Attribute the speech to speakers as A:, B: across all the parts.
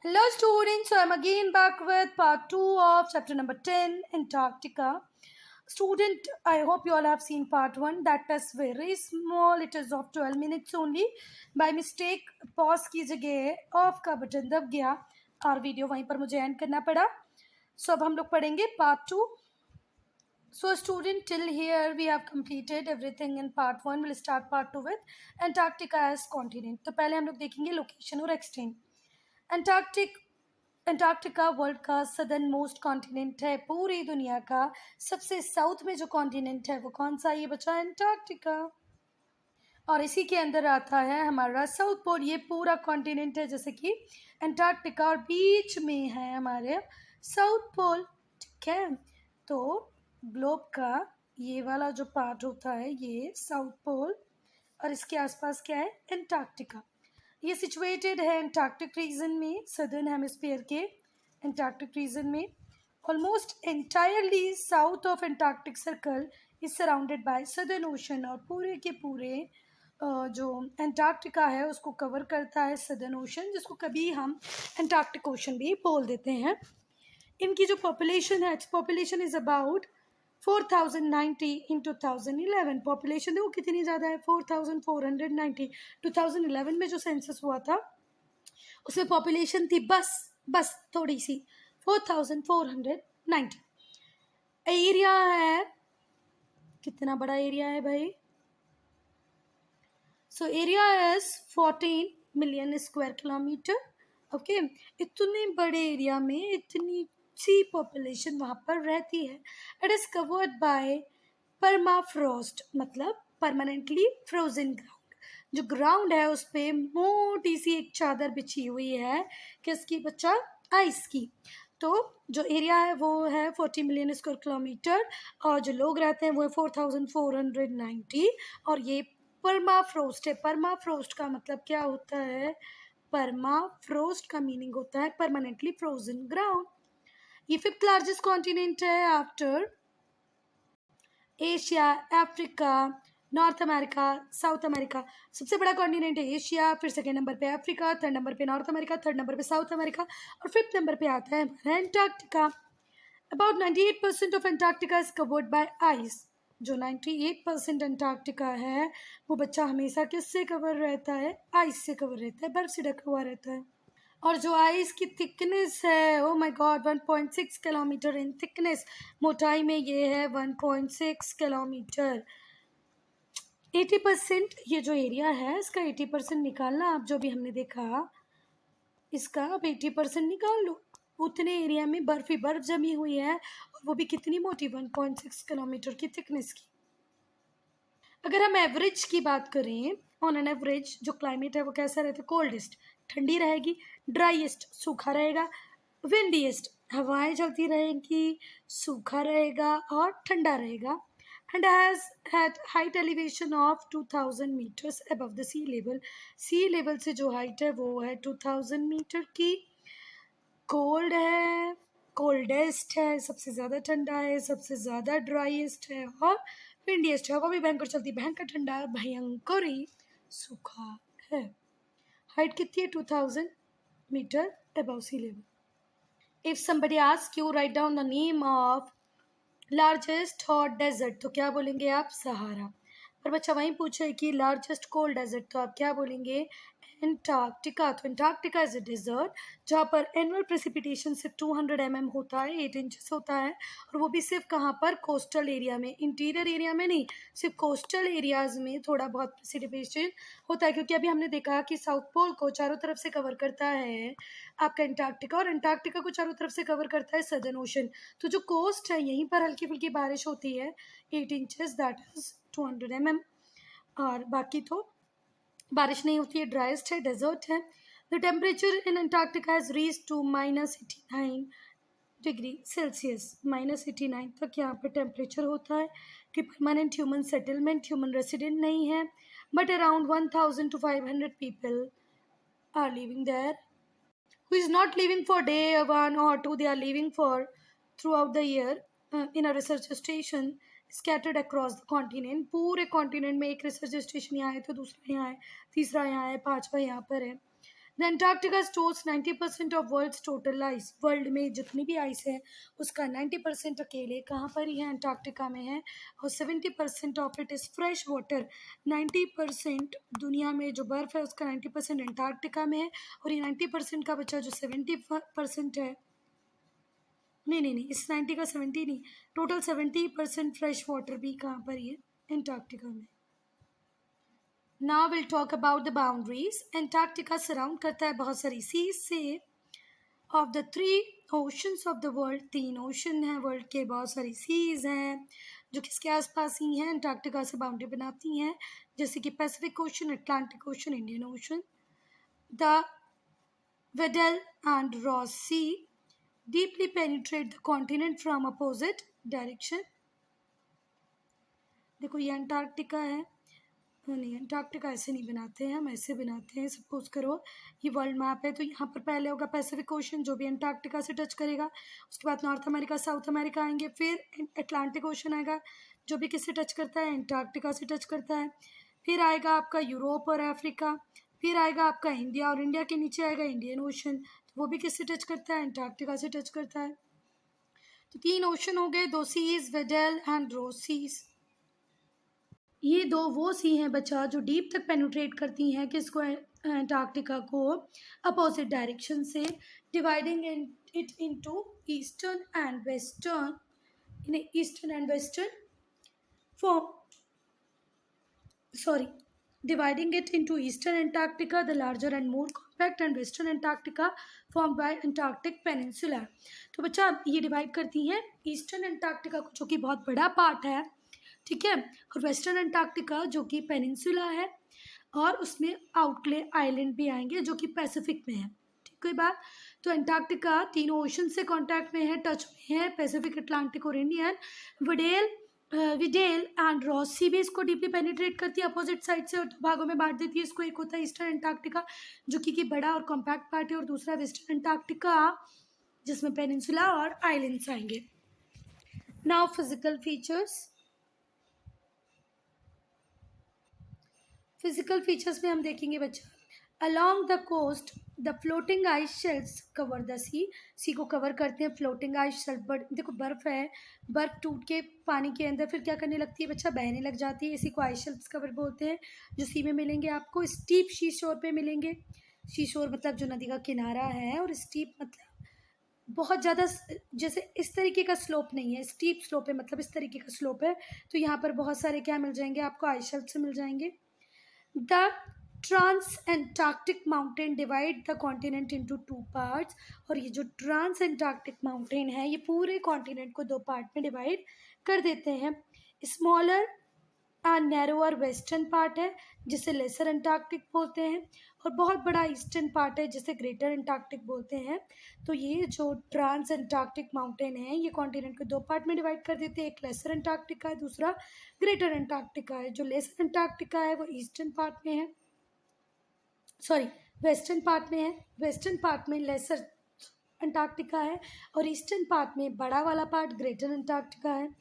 A: Hello students, so I'm again back with part 2 of chapter number 10, Antarctica. Student, I hope you all have seen part 1. That is very small, it is of 12 minutes only. By mistake, pause की जगह off का button दब गया और video वहीं पर मुझे and करना पड़ा. So अब हम लोग पढ़ेंगे part 2. So student, till here we have completed everything in part 1. We'll start part 2 with Antarctica as continent. तो पहले हम लोग देखेंगे लोकेशन और एक्सटेंट. अंटार्कटिका वर्ल्ड का सदर्न मोस्ट कॉन्टिनेंट है. पूरी दुनिया का सबसे साउथ में जो कॉन्टिनेंट है वो कौन सा? ये बचा अंटार्कटिका. और इसी के अंदर आता है हमारा साउथ पोल. ये पूरा कॉन्टिनेंट है जैसे कि अंटार्कटिका, और बीच में है हमारे साउथ पोल. ठीक है, तो ग्लोब का ये वाला जो पार्ट होता है ये साउथ पोल, और इसके आसपास क्या है? अंटार्कटिका. ये सिचुएटेड है एंटार्क्टिक रीजन में, सदर्न हेमिस्फीयर के एंटार्क्टिक रीजन में. Almost entirely south of Antarctic circle is surrounded by southern ocean. और पूरे के पूरे जो एंटार्क्टिका है उसको कवर करता है सदर्न ओशन, जिसको कभी हम एंटार्क्टिक ओशन भी बोल देते हैं. इनकी जो पॉपुलेशन है, population is about 4090 in 2011. Population देखो कितनी ज़्यादा है, 4490. 2011 में जो सेंसस हुआ था उसमें पॉपुलेशन थी बस थोड़ी सी 4490. एरिया है, कितना बड़ा एरिया है भाई? So area is 14 million square kilometre. Okay, इतने बड़े एरिया में इतनी सी पॉपुलेशन वहाँ पर रहती है. It is covered by permafrost, मतलब परमानेंटली फ्रोजन ग्राउंड. जो ग्राउंड है उस पर मोटी सी एक चादर बिछी हुई है. किसकी बच्चा? आइस की. तो जो एरिया है वो है 40 मिलियन स्क्वायर किलोमीटर, और जो लोग रहते हैं वो है 4490. और ये परमाफ्रोस्ट है. परमाफ्रोस्ट का मतलब क्या होता है? परमाफ्रोस्ट का मीनिंग होता है परमानेंटली फ्रोजन ग्राउंड. ये फिफ्थ लार्जेस्ट कॉन्टिनेंट है after Asia, Africa, north America, south America. सबसे बड़ा कॉन्टिनेंट है एशिया, फिर सेकेंड नंबर पे अफ्रीका, थर्ड नंबर पे नॉर्थ अमेरिका, थर्ड नंबर पे साउथ अमेरिका, और फिफ्थ नंबर पे आता है हमारा Antarctica. About 98% of Antarctica is covered by ice. जो 98% एंटार्क्टिका है वो बच्चा हमेशा किससे कवर रहता है? आइस से कवर रहता है, बर्फ से ढका हुआ रहता है. और जो आइस की थिकनेस है, oh my God, 1.6 kilometre in thickness. मोटाई में ये है 1.6 किलोमीटर. 80% ये जो एरिया है इसका 80% निकालना. आप जो भी हमने देखा इसका आप 80% निकाल लो. उतने एरिया में बर्फ ही बर्फ जमी हुई है, और वो भी कितनी मोटी, 1.6 किलोमीटर की थिकनेस की. अगर हम एवरेज की बात करें, ऑन एन एवरेज जो क्लाइमेट है वो कैसा रहता है? कोल्डेस्ट ठंडी रहेगी, ड्राइएस्ट सूखा रहेगा, विंडीएस्ट हवाएं चलती रहेंगी, सूखा रहेगा और ठंडा रहेगा. And has had height elevation of 2000 metres above the sea level. Sea level से जो हाइट है वो है 2000 मीटर की. कोल्ड है, कोल्डेस्ट है, सबसे ज़्यादा ठंडा है, सबसे ज़्यादा ड्राइएस्ट है, और विंडीएस्ट है. हवा भी भयंकर चलती है, भयंकर ठंडा, भयंकर ही सूखा है. हाइट कितनी है? 2000 metre above sea level. If somebody ask you write down the name of largest hot desert, तो क्या बोलेंगे आप? सहारा. पर बच्चा वहीं पूछे कि लार्जेस्ट कोल्ड डेजर्ट, तो आप क्या बोलेंगे? एंटार्क्टिका. तो एंटार्क्टिका इज अ डेजर्ट जहाँ पर एनुअल प्रेसिपिटेशन सिर्फ 200 mm होता है, 8 इंचेस होता है. और वो भी सिर्फ कहाँ पर? कोस्टल एरिया में, इंटीरियर एरिया में नहीं, सिर्फ कोस्टल एरियाज में थोड़ा बहुत प्रेसिपिटेशन होता है. क्योंकि अभी हमने देखा कि साउथ पोल को चारों तरफ से कवर करता है आपका एंटार्क्टिका, और एंटार्क्टिका को चारों तरफ से कवर करता है सदर्न ओशन. तो जो कोस्ट है यहीं पर हल्की फुल्की बारिश होती है, 8 इंचेस, दैट इज 200 mm. और बाकी तो बारिश नहीं होती है, ड्राइस्ट है, डेजर्ट है. The temperature in Antarctica has reach to -89 degree Celsius. -89 तक यहाँ पर टेम्परेचर होता है. कि permanent human settlement, human resident नहीं है, but around 1000 to 500 people are living there, who is not living for day 1 or 2, they are living for throughout the year in a research station scattered across the continent. पूरे continent में एक research station यहाँ है तो दूसरा यहाँ है, तीसरा यहाँ है, पांचवा यहाँ पर है. The Antarctica stores 90% of world's total ice. World में जितनी भी आइस है उसका 90% अकेले कहाँ पर ही है, अंटार्कटिका में है। और 70% of it is fresh water. 90% दुनिया में जो बर्फ़ है उसका 90% अंटार्कटिका में है। और ये 90% का बचा जो 70% है, नहीं, इस 90 का 70 नहीं, टोटल 70% फ्रेश वाटर भी कहाँ पर ही है, अंटार्कटिका में। Now we'll talk about the boundaries. Antarctica surround करता है बहुत सारी seas से। Of the 3 oceans of the world, 3 ocean हैं वर्ल्ड के, बहुत सारी सीज हैं जो किसके आसपास ही हैं, अंटार्कटिका से बाउंड्री बनाती हैं, जैसे कि Pacific ocean, Atlantic ocean, Indian ocean. The Weddell and Ross Sea deeply penetrate the continent from opposite direction. देखो ये अंटार्कटिका है, नहीं अंटार्कटिका ऐसे नहीं बनाते हैं, हम ऐसे बनाते हैं। सपोज करो ये वर्ल्ड मैप है, तो यहाँ पर पहले होगा पैसिफिक ओशन जो भी अंटार्कटिका से टच करेगा, उसके बाद नॉर्थ अमेरिका, साउथ अमेरिका आएंगे, फिर अटलांटिक ओशन आएगा जो भी किससे टच करता है, अंटार्कटिका से टच करता है। फिर आएगा आपका यूरोप और अफ्रीका, फिर आएगा आपका इंडिया, और इंडिया के नीचे आएगा इंडियन ओशन, तो वो भी किससे टच करता है, अंटार्कटिका से टच करता है। तो 3 ओशन हो गए, 2 सीज, वेडल एंड रोज सीज। ये 2 वो सी हैं बच्चा जो डीप तक पेनिट्रेट करती हैं किसको, अंटार्कटिका को, अपोजिट डायरेक्शन से, dividing it into eastern and western, इन्हें eastern and western form, sorry, dividing it into eastern Antarctica, the larger and more compact, and western Antarctica formed by Antarctic Peninsula। तो बच्चा ये divide करती हैं eastern Antarctica को जो कि बहुत बड़ा पार्ट है, ठीक है, और वेस्टर्न अंटार्कटिका जो कि पेनिनसुला है, और उसमें आउटले आइलैंड भी आएंगे जो कि पैसिफिक में है। ठीक है बात। तो अंटार्कटिका तीनों ओशन से कांटेक्ट में है, टच में है, पैसिफिक, अटलांटिक और इंडियन। विडेल एंड रॉस सी भी इसको डीपली पेनिट्रेट करती है अपोजिट साइड से, और 2 भागों में बांट देती है इसको। एक होता है ईस्टर्न अंटार्कटिका जो कि बड़ा और कॉम्पैक्ट पार्ट है, और दूसरा वेस्टर्न अंटार्कटिका जिसमें पेनिनसुला और आइलैंड्स आएंगे। Now physical features. Physical features में हम देखेंगे बच्चा, along the coast the floating ice shelves cover the sea को कवर करते हैं फ्लोटिंग आइस शेल्फ। बट देखो बर्फ़ है, बर्फ़ टूट के पानी के अंदर फिर क्या करने लगती है बच्चा, बहने लग जाती है, इसी को आइस शेल्फ्स कवर बोलते हैं, जो सी में मिलेंगे आपको। स्टीप शी शोर पे मिलेंगे, शी शोर मतलब जो नदी का किनारा है, और स्टीप मतलब बहुत ज़्यादा जैसे इस तरीके का स्लोप नहीं है, स्टीप स्लोप है, मतलब इस तरीके का स्लोप है। तो यहाँ पर बहुत सारे क्या मिल जाएंगे आपको, आइस शेल्फ से मिल जाएंगे। The Trans-Antarctic Mountain divide the continent into 2 parts। और ये जो ट्रांस एंटार्क्टिक माउंटेन है ये पूरे कॉन्टिनेंट को 2 पार्ट में डिवाइड कर देते हैं। Smaller and narrower western part है जिसे लेसर अंटार्कटिक बोलते हैं, और बहुत बड़ा ईस्टर्न पार्ट है जिसे ग्रेटर अंटार्कटिक बोलते हैं। तो ये जो ट्रांस एंटार्क्टिक माउंटेन है ये कॉन्टिनेंट को 2 पार्ट में डिवाइड कर देते हैं, एक लेसर अंटार्कटिका है, दूसरा ग्रेटर अंटार्कटिका है। जो लेसर अंटार्कटिका है वो ईस्टर्न पार्ट में है, सॉरी वेस्टर्न पार्ट में है, वेस्टर्न पार्ट में लेसर अंटार्कटिका है, और ईस्टर्न पार्ट में बड़ा वाला पार्ट ग्रेटर अंटार्कटिका है।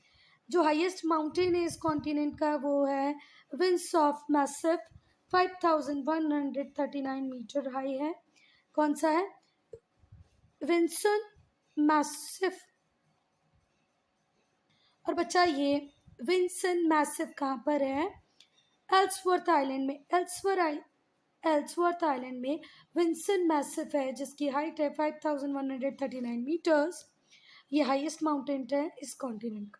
A: जो हाईएस्ट माउंटेन है इस कॉन्टिनेंट का वो है विंड्सॉफ मैसिव, 5139 मीटर हाई है। कौन सा है, विंसन मैसिव। और बच्चा ये विंसन मैसिव कहाँ पर है, एल्सवर्थ आइलैंड में। एल्सवर्थ आइलैंड में विंसन मैसिव है जिसकी हाइट है 5139 मीटर्स। ये हाईएस्ट माउंटेन है इस कॉन्टिनेंट का।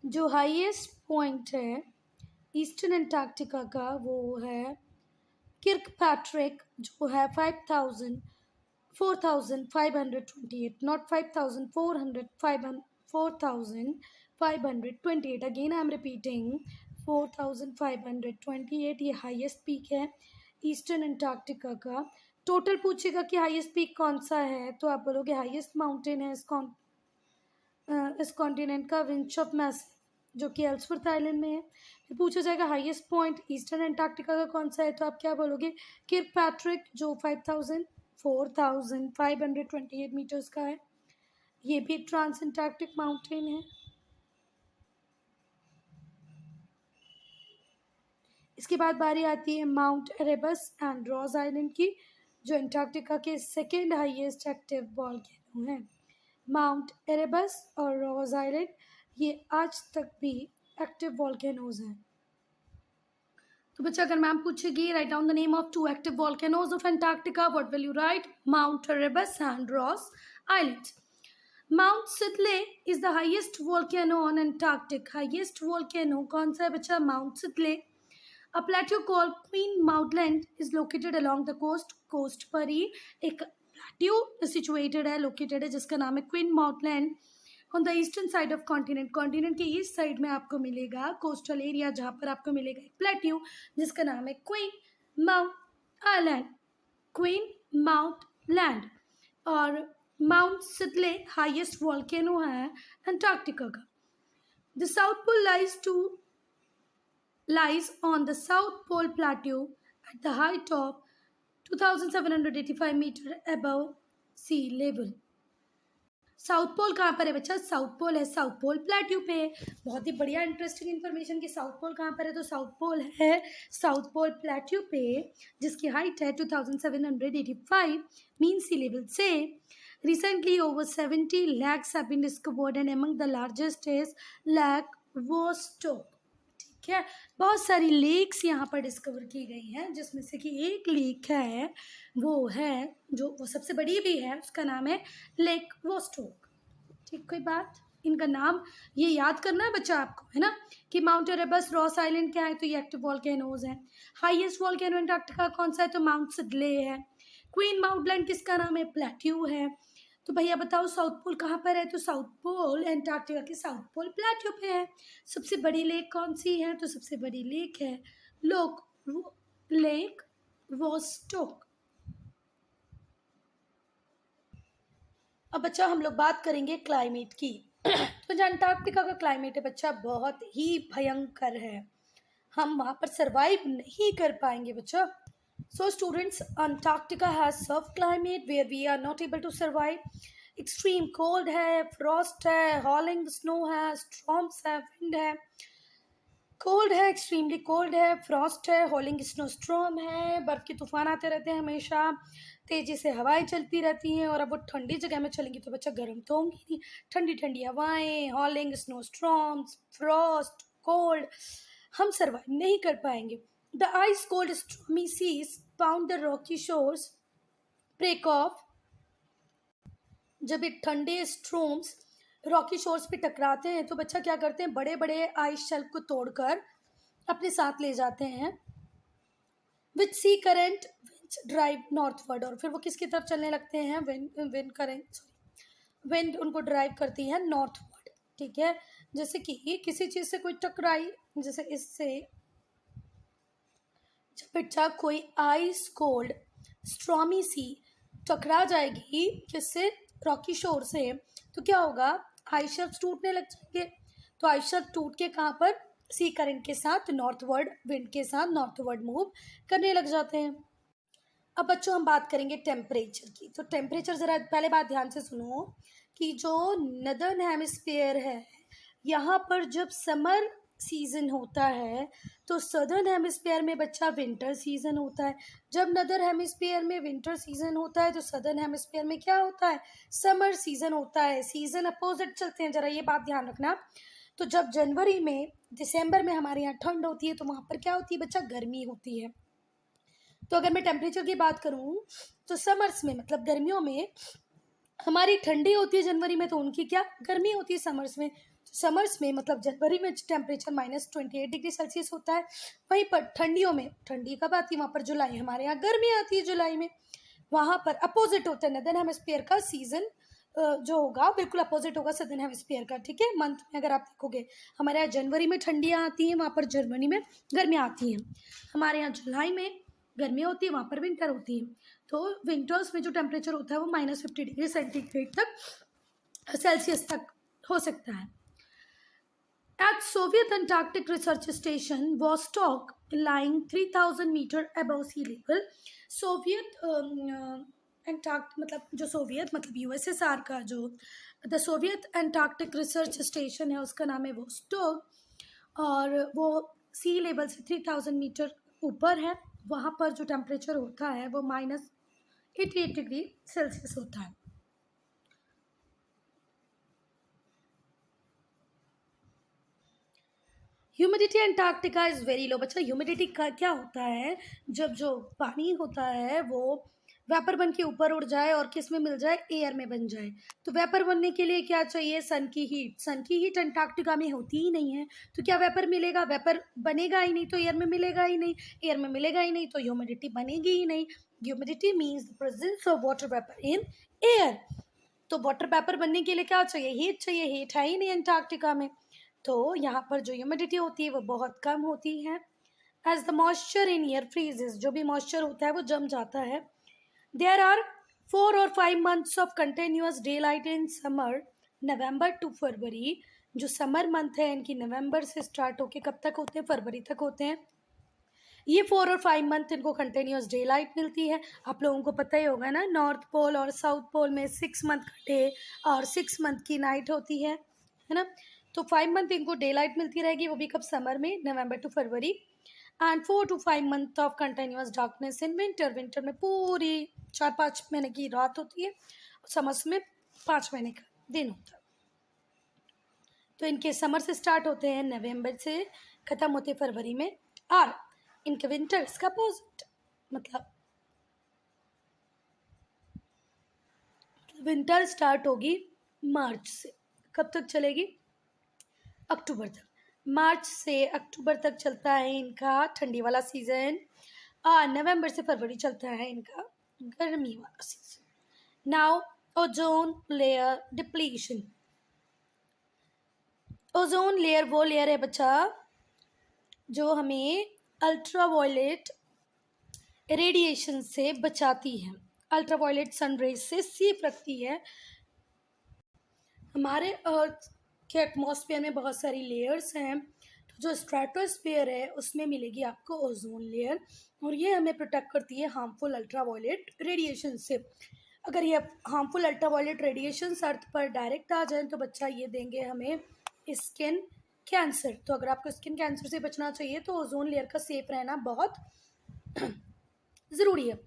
A: जो हाईएस्ट पॉइंट है ईस्टर्न अंटार्कटिका का वो है किर्कपैट्रिक, जो है 4528, not 5400, 4528। Again I am repeating 4528, ये हाईएस्ट पीक है ईस्टर्न अंटार्कटिका का। टोटल पूछेगा कि हाईएस्ट पीक कौन सा है, तो आप बोलोगे हाईएस्ट माउंटेन है इस कॉन्टिनेंट का विंड्सऑफ मैसिव जो कि एल्सवर्थ आइलैंड में है। फिर पूछा जाएगा हाईएस्ट पॉइंट ईस्टर्न अंटार्कटिका का कौन सा है, तो आप क्या बोलोगे, किर्कपैट्रिक जो 4528 मीटर्स का है। ये भी ट्रांस अंटार्कटिक माउंटेन है। इसके बाद बारी आती है mount Erebus and Ross island की। जो अंटार्कटिका के सेकेंड हाईएस्ट एक्टिव वॉल्केनो है। माउंट एरेबस और रॉस आइलैंड ये आज तक भी एक्टिव वॉल्केनोज हैं। तो बच्चा अगर मैम पूछेगी write down the name of 2 active volcanoes of Antarctica, what will you write? Mount Erebus and Ross Island. Mount Sidley is the highest volcano on Antarctic. Highest volcano कौन सा है बच्चा? Mount Sidley. A plateau called Queen Mountain is located along the coast. Coast पर ही एक plateau situated है, located है, जिसका नाम है Queen Maud Land on the eastern side of continent. Continent के ईस्ट साइड में आपको मिलेगा कोस्टल एरिया, जहाँ पर आपको मिलेगा एक प्लेट्यू जिसका नाम है Queen Mount island, Queen Mount land. और माउंट सिदले हाईएस्ट वॉल्केनो है अंटार्कटिका का। The South Pole lies on the South Pole Plateau at the height of 2,785 meter above sea level. South Pole कहाँ पर है बच्चा? साउथ पोल है south pole plateau पे। बहुत ही बढ़िया इंटरेस्टिंग इन्फॉर्मेशन कि साउथ पोल कहाँ पर है, तो साउथ पोल है साउथ पोल प्लेट्यू पे, जिसकी हाइट है 2,785 मीन सी लेवल से। Recently over 70 lakes have been discovered and among the largest is Lake Vostok। ठीक है, बहुत सारी लेक्स यहाँ पर डिस्कवर की गई हैं, जिसमें से कि एक लेक है वो सबसे बड़ी भी है, उसका नाम है लेक वोस्टोक। ठीक, कोई बात? इनका नाम ये याद करना है बच्चा आपको, है ना, कि माउंट एरेबस, रॉस आइलैंड क्या है, तो ये एक्टिव वॉल्केनोज हैं। हाईएस्ट वॉल्केनो अंटार्कटिका कौन सा है, तो माउंट सिदले है। क्वीन माउंटलैंड किसका नाम है? प्लेट्यू है। तो भैया बताओ साउथ पोल कहाँ पर है, तो साउथ पोल अंटार्कटिका के साउथ पोल प्लेट्यू पे है। सबसे बड़ी लेक कौन सी है, तो सबसे बड़ी लेक है लेक वोस्टोक। अब बच्चा हम लोग बात करेंगे क्लाइमेट की। तो जो अंटार्कटिका का क्लाइमेट है बच्चा बहुत ही भयंकर है, हम वहाँ पर सरवाइव नहीं कर पाएंगे बच्चा। So students, Antarctica has soft climate where we are not able to survive. Extreme cold है, frost है, howling snow है, storms है, wind है। cold है, extremely cold है, frost है, howling snow storm है, बर्फ के तूफान आते रहते हैं हमेशा, तेजी से हवाएं चलती रहती हैं। और अब वो ठंडी जगह में चलेंगी तो बच्चा गर्म तो होंगी नहीं, ठंडी ठंडी हवाएं, howling snow storms, frost, cold, हम सर्वाइव नहीं कर पाएंगे। The ice cold stormy seas pound the rocky shores, break off। जब ये ठंडे स्ट्रोम्स रॉकी शोर्स पे टकराते हैं तो बच्चा क्या करते हैं, बड़े बड़े आइस शेल्फ को तोड़कर अपने साथ ले जाते हैं। With sea current which drive northward, और फिर वो किसकी तरफ चलने लगते हैं, विंड उनको ड्राइव करती है नॉर्थवर्ड। ठीक है, जैसे कि किसी चीज़ से कोई टकराई, जैसे इससे जब बच्चा कोई आइस कोल्ड स्ट्रॉमी सी टकरा जाएगी किससे, रॉकी शोर से, तो क्या होगा, आइस शेल्फ टूटने लग जाएंगे। तो आइस शेल्फ टूट के कहाँ पर, सी करंट के साथ नॉर्थवर्ड, विंड के साथ नॉर्थवर्ड मूव करने लग जाते हैं। अब बच्चों हम बात करेंगे टेम्परेचर की। तो टेम्परेचर ज़रा पहले बात ध्यान से सुनो कि जो नदर्न हेमिस्फीयर है, यहाँ पर जब समर सीजन होता है तो सदर्न हेमिस्फीयर में बच्चा विंटर सीजन होता है। जब नदर हेमिस्फीयर में विंटर सीजन होता है तो सदर्न हेमिस्फीयर में क्या होता है, समर सीजन होता है। सीजन अपोजिट चलते हैं, जरा ये बात ध्यान रखना। तो जब जनवरी में, दिसंबर में हमारे यहाँ ठंड होती है तो वहाँ पर क्या होती है बच्चा, गर्मी होती है। तो अगर मैं टेम्परेचर की बात करूँ तो समर्स में मतलब गर्मियों में हमारी ठंडी होती है जनवरी में, तो उनकी क्या गर्मी होती है समर्स में। समर्स में मतलब जनवरी में टेम्परेचर -28 डिग्री सेल्सियस होता है। वहीं पर ठंडियों में, ठंडी कब आती है वहाँ पर, जुलाई, हमारे यहाँ गर्मी आती है जुलाई में। वहाँ पर अपोजिट होता है, नदर्न हेमिस्फीयर का सीजन जो होगा बिल्कुल अपोजिट होगा सदर्न हेमिस्फीयर का। ठीक है, मंथ में अगर आप देखोगे हमारे यहाँ जनवरी में ठंडियाँ आती हैं, वहाँ पर जर्मनी में गर्मियाँ आती हैं। हमारे यहाँ जुलाई में गर्मी होती है, वहाँ पर विंटर होती है। तो विंटर्स में जो टेम्परेचर होता है वो -50 डिग्री सेंटीग्रेड तक सेल्सियस तक हो सकता है। At Soviet Antarctic Research Station, Vostok, lying 3,000 meter above sea level, Soviet मतलब जो सोवियत मतलब USSR का जो the Soviet Antarctic research station है उसका नाम है वोस्टोक, और वो सी लेवल से 3,000 मीटर ऊपर है। वहाँ पर जो टेम्परेचर होता है वो 88 डिग्री सेल्सियस होता है। Humidity Antarctica is very low. बच्चा ह्यूमिडिटी का क्या होता है, जब जो पानी होता है वो वेपर बन के ऊपर उड़ जाए और किस में मिल जाए, एयर में बन जाए। तो वेपर बनने के लिए क्या चाहिए, सन की हीट। सन की हीट अंटार्कटिका में होती ही नहीं है, तो क्या वेपर मिलेगा, वेपर बनेगा ही नहीं, तो एयर में मिलेगा ही नहीं, एयर में मिलेगा ही नहीं तो ह्यूमिडिटी बनेगी ही नहीं। Humidity means the presence of water vapour in air. तो वाटर वेपर बनने के लिए क्या चाहिए, हीट चाहिए, हीट है ही नहीं अंटार्कटिका में, तो यहाँ पर जो ह्यूमिडिटी होती है वो बहुत कम होती है। As the moisture in air freezes, जो भी मॉइस्चर होता है वो जम जाता है। देयर आर 4 और 5 months of continuous daylight in summer, November to February. जो समर मंथ है इनकी नवंबर से स्टार्ट होके कब तक होते हैं, फरवरी तक होते हैं। ये 4 और 5 मंथ इनको कंटिन्यूस डे लाइट मिलती है। आप लोगों को पता ही होगा ना, नॉर्थ पोल और साउथ पोल में 6 मंथ का डे और 6 मंथ की नाइट होती है ना। तो 5 मंथ इनको डे लाइट मिलती रहेगी, वो भी कब, समर में, November to February. And 4 to 5 month of continuous darkness in winter. Winter में पूरी 4-5 महीने की रात होती है, समर्स में 5 महीने का दिन होता है। तो इनके समर से स्टार्ट होते हैं नवंबर से, ख़त्म होते हैं फरवरी में। और इनके विंटर्स का अपोजिट, मतलब विंटर स्टार्ट होगी मार्च से, कब तक चलेगी, अक्टूबर तक। मार्च से अक्टूबर तक चलता है इनका ठंडी वाला सीजन, और नवंबर से फरवरी चलता है इनका गर्मी वाला season. Now ozone layer depletion. Ozone layer वो लेयर है बच्चा जो हमें अल्ट्रावायलेट रेडिएशन से बचाती है, अल्ट्रावायलेट सनरेज से सेफ रखती है। हमारे अर्थ के एटमॉस्फेयर में बहुत सारी लेयर्स हैं, तो जो स्ट्रेटोस्फेयर है उसमें मिलेगी आपको ओजोन लेयर, और ये हमें प्रोटेक्ट करती है हार्मफुल अल्ट्रावायलेट रेडिएशन से। अगर ये हार्मफुल अल्ट्रावायलेट रेडिएशन अर्थ पर डायरेक्ट आ जाए तो बच्चा ये देंगे हमें स्किन कैंसर। तो अगर आपको स्किन कैंसर से बचना चाहिए तो ओजोन लेयर का सेफ रहना बहुत ज़रूरी है।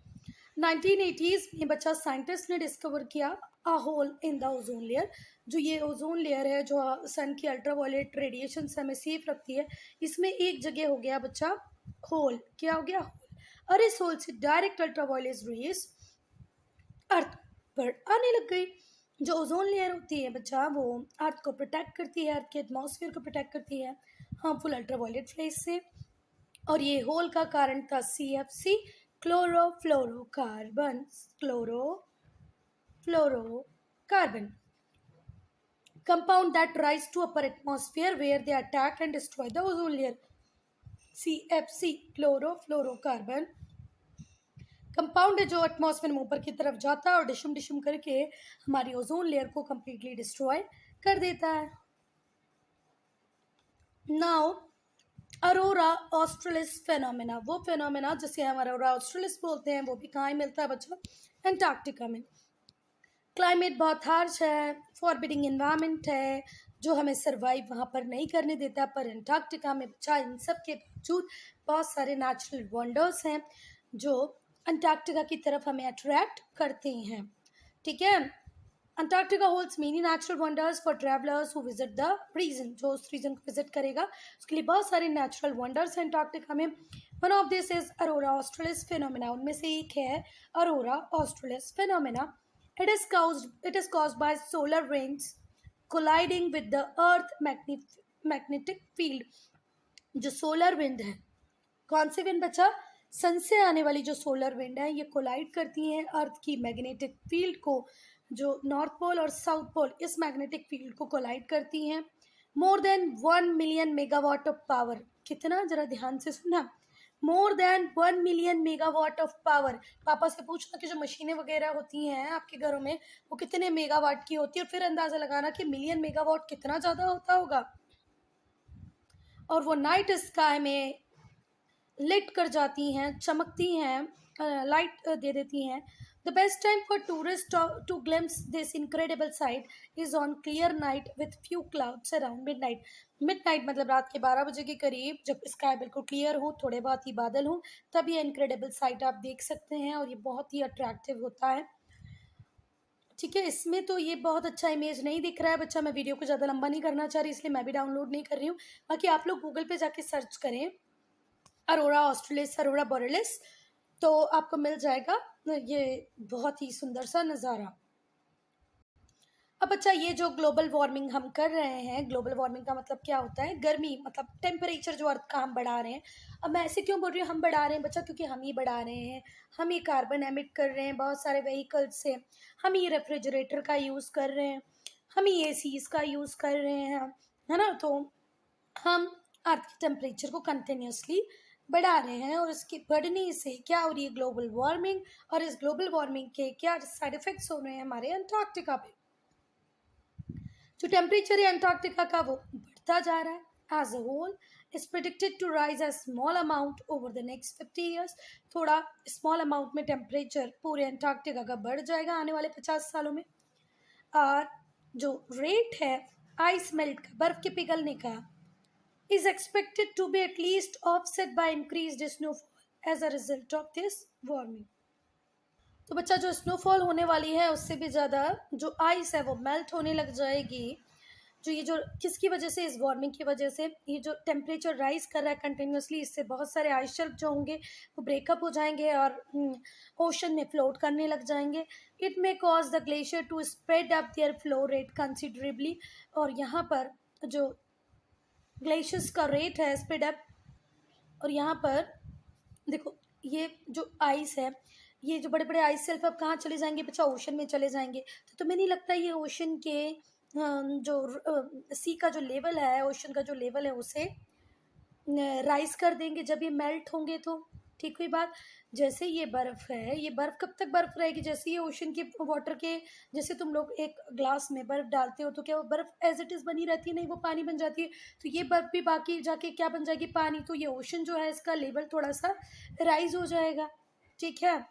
A: 1980s में बच्चा साइंटिस्ट ने डिस्कवर किया a hole in the ozone layer. जो ये ओजोन लेयर है जो सन की अल्ट्रावायलेट रेडिएशन से हमें सेफ रखती है, इसमें एक जगह हो गया बच्चा होल। क्या हो गया, होल। और इस होल से डायरेक्ट अल्ट्रावायलेट रेज अर्थ पर आने लग गई। जो ओजोन लेयर होती है बच्चा वो अर्थ को प्रोटेक्ट करती है, अर्थ के एटमॉस्फेयर को प्रोटेक्ट करती है हार्मफुल अल्ट्रावायलेट रेज से। और ये होल का कारण था CFC, chlorofluorocarbon, chlorofluorocarbon compound that rise to upper atmosphere where they attack and destroy the ozone layer. CFC, chlorofluorocarbon compound है जो एटमॉस्फेयर में ऊपर की तरफ जाता है और डिशुम डिशुम करके हमारी ओजोन लेयर को कंप्लीटली डिस्ट्रॉय कर देता है। नाउ अरोरा ऑस्ट्रेलिस फेनोमेना, वो फेनोमेना जिसे हम अरोरा ऑस्ट्रेलिस बोलते हैं, वो भी कहाँ मिलता है बच्चा, अंटार्कटिका में। क्लाइमेट बहुत हार्श है, फॉरबिडिंग इन्वायरमेंट है जो हमें सर्वाइव वहाँ पर नहीं करने देता, पर अंटार्कटिका में बच्चा इन सब के बावजूद बहुत सारे नेचुरल वंडर्स हैं जो अंटार्कटिका की तरफ हमें अट्रैक्ट करते हैं। ठीक है, Antarctica holds many natural wonders for travellers who visit the region. जो उस रीजन को विजिट करेगा उसके लिए बहुत सारे नेचुरल वंडर्स हैं अंटार्कटिका में। One of this is Arora australis phenomena, उनमें से एक है Arora australis phenomena. It is caused by solar winds colliding with the earth magnetic field। जो सोलर विंड है, कौन सी विंड बच्चा, सन से आने वाली जो सोलर विंड है ये कोलाइड करती हैं अर्थ की मैग्नेटिक फील्ड को, जो नॉर्थ पोल और साउथ पोल इस मैग्नेटिक फील्ड को कोलाइड करती हैं। More than 1 million megawatt of power, कितना, जरा ध्यान से सुनना, more than 1 million megawatt of power. पापा से पूछना कि जो मशीनें वगैरह होती हैं आपके घरों में वो कितने मेगावाट की होती है, और फिर अंदाज़ा लगाना कि मिलियन मेगावाट कितना ज़्यादा होता होगा। और वो नाइट स्काई में लिट कर जाती हैं, चमकती हैं, लाइट दे देती हैं। The best time for tourists to glimpse this incredible sight is on clear night with few clouds around midnight. Midnight मतलब रात के 12 बजे के करीब, जब स्काई बिल्कुल क्लियर हो, थोड़े बहुत ही बादल हो, तब ये इनक्रेडिबल साइट आप देख सकते हैं और ये बहुत ही अट्रैक्टिव होता है। ठीक है, इसमें तो ये बहुत अच्छा इमेज नहीं दिख रहा है बच्चा, मैं वीडियो को ज़्यादा लंबा नहीं करना चाह रही, इसलिए मैं भी डाउनलोड नहीं कर रही हूँ। बाकी आप लोग गूगल पे जाके सर्च करें अरोरा ऑस्ट्रेलिस, अरोरा बोरेलिस, तो आपको मिल जाएगा ये बहुत ही सुंदर सा नज़ारा। अब अच्छा, ये जो ग्लोबल वार्मिंग हम कर रहे हैं, ग्लोबल वार्मिंग का मतलब क्या होता है? गर्मी, मतलब टेम्परेचर जो अर्थ का हम बढ़ा रहे हैं। अब मैं ऐसे क्यों बोल रही हूँ हम बढ़ा रहे हैं बच्चा? क्योंकि हम ही बढ़ा रहे हैं, हम ही कार्बन एमिट कर रहे हैं बहुत सारे व्हीकल्स से, हम ही रेफ्रिजरेटर का यूज़ कर रहे हैं, हम ही एसीज का यूज़ कर रहे हैं, है ना? तो हम अर्थ के टेम्परेचर को कंटिन्यूसली बढ़ा रहे हैं और इसके बढ़ने से क्या हो रही है? Global warming. और इस ग्लोबल वार्मिंग के क्या साइड इफेक्ट्स हो रहे हैं हमारे अंटार्कटिका पे? जो टेम्परेचर है अंटार्कटिका का वो बढ़ता जा रहा है। As a hole is predicted to rise a small amount over the next 50 years. थोड़ा स्मॉल अमाउंट में टेम्परेचर पूरे अंटार्कटिका का बढ़ जाएगा आने वाले 50 सालों में। और जो रेट है आइस मेल्ट का, बर्फ के पिघलने का, is expected to be at least offset by increased snowfall as a result of this warming। तो बच्चा, जो स्नोफॉल होने वाली है उससे भी ज़्यादा जो आइस है वो मेल्ट होने लग जाएगी। जो ये जो किसकी वजह से? इस वार्मिंग की वजह से। ये जो टेम्परेचर राइज कर रहा है कंटिन्यूसली, इससे बहुत सारे आइस शेल्फ जो होंगे वो ब्रेकअप हो जाएंगे और ओशन में फ्लोट करने लग जाएंगे। It may cause the glacier to spread up their flow rate considerably. और यहाँ पर जो ग्लेशियर्स का रेट है स्प्रेड अप, और यहाँ पर देखो ये जो आइस है, ये जो बड़े बड़े आइस शेल्फ अब कहाँ चले जाएंगे बच्चा? ओशन में चले जाएंगे। तो तुम्हें नहीं लगता ये ओशन के जो सी का जो लेवल है, ओशन का जो लेवल है उसे राइज कर देंगे जब ये मेल्ट होंगे? तो ठीक हुई बात। जैसे ये बर्फ़ है, ये बर्फ़ कब तक बर्फ़ रहेगी? जैसे ये ओशन के वाटर के, जैसे तुम लोग एक ग्लास में बर्फ़ डालते हो तो क्या वो बर्फ़ एज इट इज़ बनी रहती है? नहीं, वो पानी बन जाती है। तो ये बर्फ़ भी बाकी जाके क्या बन जाएगी? पानी। तो ये ओशन जो है इसका लेवल थोड़ा सा राइज हो जाएगा। ठीक है,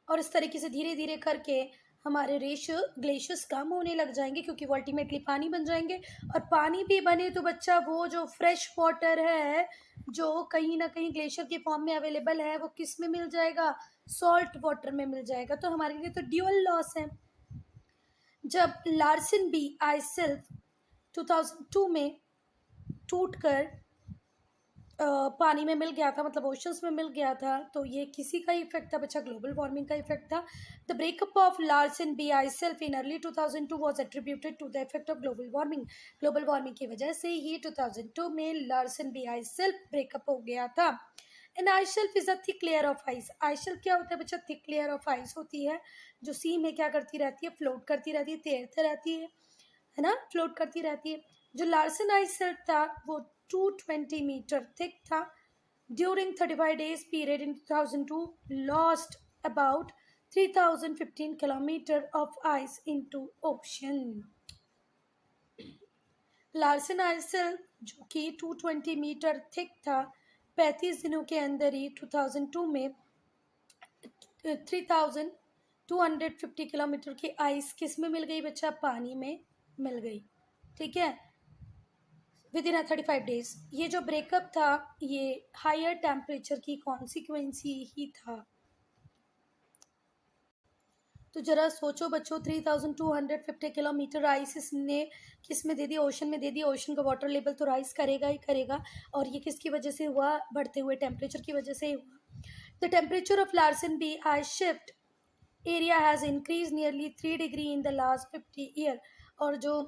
A: और इस तरीके से धीरे धीरे करके हमारे ग्लेशियर्स कम होने लग जाएंगे, क्योंकि वो अल्टीमेटली पानी बन जाएंगे। और पानी भी बने तो बच्चा वो जो फ्रेश वाटर है जो कहीं ना कहीं ग्लेशियर के फॉर्म में अवेलेबल है, वो किस में मिल जाएगा? सॉल्ट वाटर में मिल जाएगा। तो हमारे लिए तो ड्यूअल लॉस है। जब लार्सन बी आइस शेल्फ 2002 में टूट कर पानी में मिल गया था, मतलब ओशंस में मिल गया था, तो ये किसी का इफेक्ट था बच्चा? ग्लोबल वार्मिंग का इफेक्ट था। The breakup of Larsen B ice shelf in early 2002 was attributed to the effect of global warming. Global warming की वजह से ही 2002 में Larsen B ice shelf breakup हो गया था। An ice shelf is a thick layer of ice. Ice shelf क्या होता है बच्चा? थिक लेयर ऑफ आइस होती है जो सी में क्या करती रहती है? फ्लोट करती रहती है, तैरती रहती है ना? फ्लोट करती रहती है। जो लार्सन आइस शेल्फ था वो 220 मीटर थिक था। During 35 days period in 2002 lost about 3015 kilometre of ice into ocean. Larsen ice shelf जो कि 220 मीटर थिक था, 35 दिनों के अंदर ही 2002 में 3250 किलोमीटर की आइस किस में मिल गई बच्चा? पानी में मिल गई। ठीक है, विद इन 35 days। ये जो ब्रेकअप था ये हायर टेम्परेचर की कॉन्सिक्वेंसी ही था। तो जरा सोचो बच्चों, 3250 किलोमीटर आइस इसने किस में दे दी? ओशन में दे दी। ओशन का वाटर लेवल तो राइज करेगा ही करेगा, और ये किसकी वजह से हुआ? बढ़ते हुए टेम्परेचर की वजह से हुआ। The temperature of Larsen B ice shift area has increase nearly 3 degree in the last 50 year. और जो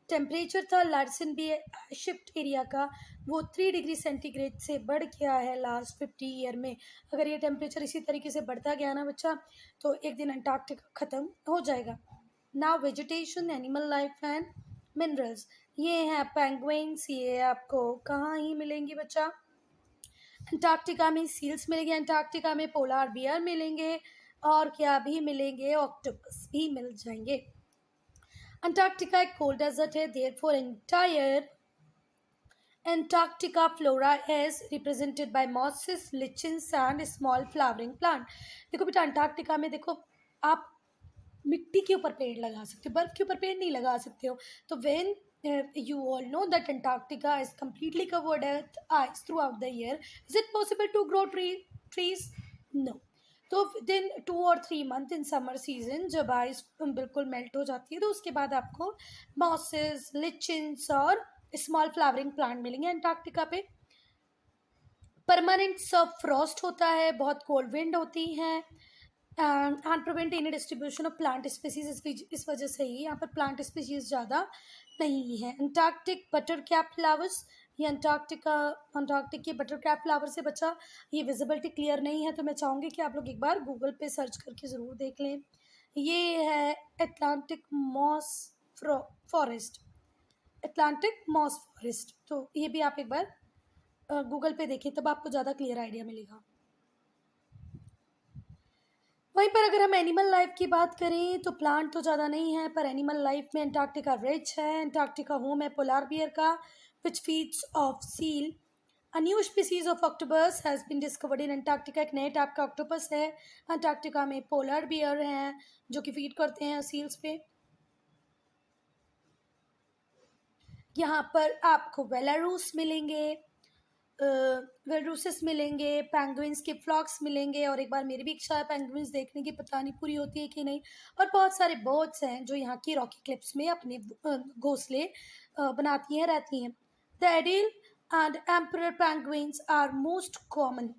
A: टेम्परेचर था लार्सन बी शिफ्ट एरिया का वो 3 डिग्री सेंटीग्रेड से बढ़ गया है लास्ट 50 ईयर में। अगर ये टेम्परेचर इसी तरीके से बढ़ता गया ना बच्चा, तो एक दिन अंटार्कटिका ख़त्म हो जाएगा। Now vegetation, animal life and minerals. ये हैं पेंगुइन्स, ये आपको कहाँ ही मिलेंगी बच्चा? अंटार्कटिका में सील्स मिलेंगे, अंटार्कटिका में पोलार बियर मिलेंगे, और क्या भी मिलेंगे? ऑक्टोपस भी मिल जाएंगे। अंटार्कटिका एक कोल्ड डेजर्ट है, therefore entire Antarctica flora is represented by mosses, lichens and small flowering plant. देखो बेटा अंटार्कटिका में देखो आप मिट्टी के ऊपर पेड़ लगा सकते हो, बर्फ के ऊपर पेड़ नहीं लगा सकते हो. तो when you all know that Antarctica is completely covered with ice throughout the year, is it possible to grow trees? No. तो within 2 or 3 month in summer season जब आइस बिल्कुल मेल्ट हो जाती है तो उसके बाद आपको मॉसेस, लिचन्स और स्मॉल फ्लावरिंग प्लांट मिलेंगे अंटार्कटिका पे. परमानेंट सब फ्रॉस्ट होता है, बहुत कोल्ड विंड होती हैं and prevent any distribution of plant species. इस वजह से ही यहाँ पर प्लांट स्पीसीज ज़्यादा नहीं है. अंटार्कटिक बटर कैप फ्लावर्स, ये अंटार्कटिक के बटर कैप फ्लावर से बचा. ये विजिबिलिटी क्लियर नहीं है तो मैं चाहूँगी कि आप लोग एक बार गूगल पे सर्च करके ज़रूर देख लें. ये है Atlantic moss forest, Atlantic moss forest. तो ये भी आप एक बार गूगल पे देखें तब आपको ज़्यादा क्लियर आइडिया मिलेगा. वहीं पर अगर हम एनिमल लाइफ की बात करें तो प्लांट तो ज़्यादा नहीं है पर एनिमल लाइफ में अंटार्कटिका रिच है. अंटार्कटिका होम है पोलार बियर का which feeds off seal. A new species of octopus has been discovered in Antarctica. एक नए टाइप का ऑक्टोपस है अंटार्कटिका में. पोलर बियर हैं जो कि फीड करते हैं सील्स पे. यहाँ पर आपको वेलारूस मिलेंगे, वेलरूसिस मिलेंगे, पेंगुइन्स के फ्लॉक्स मिलेंगे और एक बार मेरी भी इच्छा है पेंगुइन्स देखने की, पता नहीं पूरी होती है कि नहीं. और बहुत सारे बर्ड्स हैं जो यहाँ की रॉकी क्लिप्स में अपने घोंसले बनाती हैं रहती हैं. The Adelie and emperor penguins are most common.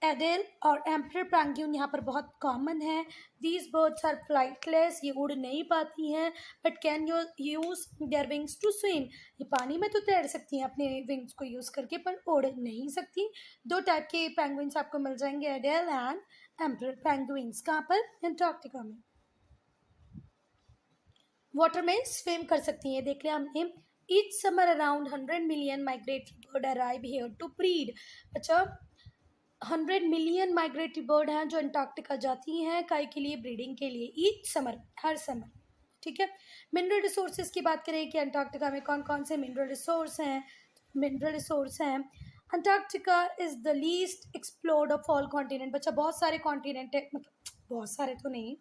A: Adelie और एम्परर पेंगुइन यहाँ पर बहुत कॉमन है. दीज बर्ड्स आर फ्लाइटलेस, ये उड़ नहीं पाती हैं but can use their wings to swim. ये पानी में तो तैर सकती हैं अपने विंग्स को यूज़ करके पर उड़ नहीं सकती. 2 टाइप के पेंगुइन्स आपको मिल जाएंगे, एडेल एंड एम्परर पेंगुइन्स. कहाँ पर? अंटार्कटिका में. वाटर में स्विम कर सकती हैं, देख लिया हमने. Each summer around 100 million migratory bird arrive here to breed. अच्छा 100 million माइग्रेटरी बर्ड हैं जो अंटार्कटिका जाती हैं काई के लिए, ब्रीडिंग के लिए. ईच समर, हर समर. ठीक है. मिनरल रिसोर्सेज की बात करें कि अंटार्कटिका में कौन कौन से मिनरल रिसोर्स हैं. Antarctica is the least explored of all continent. बच्चा बहुत सारे कॉन्टिनेंट है, मतलब बहुत सारे तो नहीं,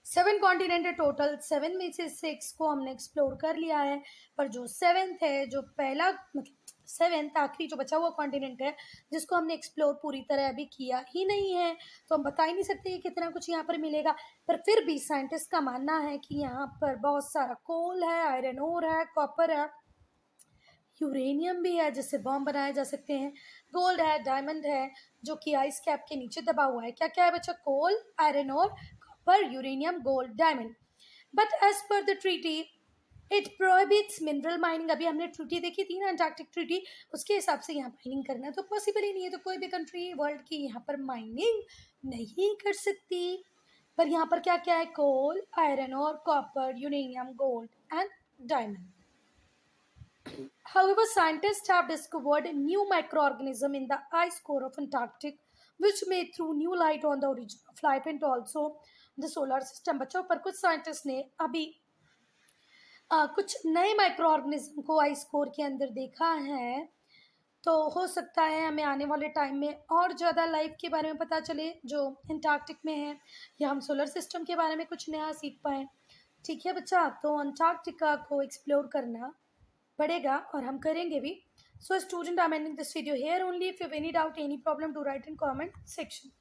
A: 7 कॉन्टिनेंट है टोटल. 7 में से 6 को हमने एक्सप्लोर कर लिया है पर जो 7th है, जो पहला मतलब 7th आखिरी जो बचा हुआ कॉन्टिनेंट है जिसको हमने एक्सप्लोर पूरी तरह अभी किया ही नहीं है तो हम बता ही नहीं सकते कि कितना कुछ यहाँ पर मिलेगा. पर फिर भी साइंटिस्ट का मानना है कि यहाँ पर बहुत सारा कोल है, आयरन ओर है, कॉपर है, यूरेनियम भी है जिससे बॉम्ब बनाए जा सकते हैं, गोल्ड है, डायमंड है जो कि आइस कैप के नीचे दबा हुआ है. क्या क्या है बच्चा? कोल, आयरन ओर, पर uranium, gold, diamond. But as per the treaty it prohibits mineral mining. अभी हमने ट्रीटी देखी थी ना, अंटार्कटिक ट्रीटी, उसके हिसाब से यहाँ माइनिंग करना तो पॉसिबल ही नहीं है. तो कोई भी कंट्री वर्ल्ड की यहाँ पर माइनिंग नहीं कर सकती. पर यहाँ पर क्या क्या है? कोल, आयरन और copper, uranium, gold and diamond. However, scientists have discovered a new microorganism in the ice core of Antarctic, which may throw new light on the origin of life and also the solar system. बच्चों पर कुछ scientist ने अभी कुछ नए micro organism को ice core के अंदर देखा है. तो हो सकता है हमें आने वाले टाइम में और ज़्यादा लाइफ के बारे में पता चले जो अंटार्कटिक में है, या हम सोलर सिस्टम के बारे में कुछ नया सीख पाएँ. ठीक है बच्चा, तो अंटार्कटिका को एक्सप्लोर करना पड़ेगा और हम करेंगे भी. So student, I'm ending this video here only. If you have any doubt, any problem, do write in comment section.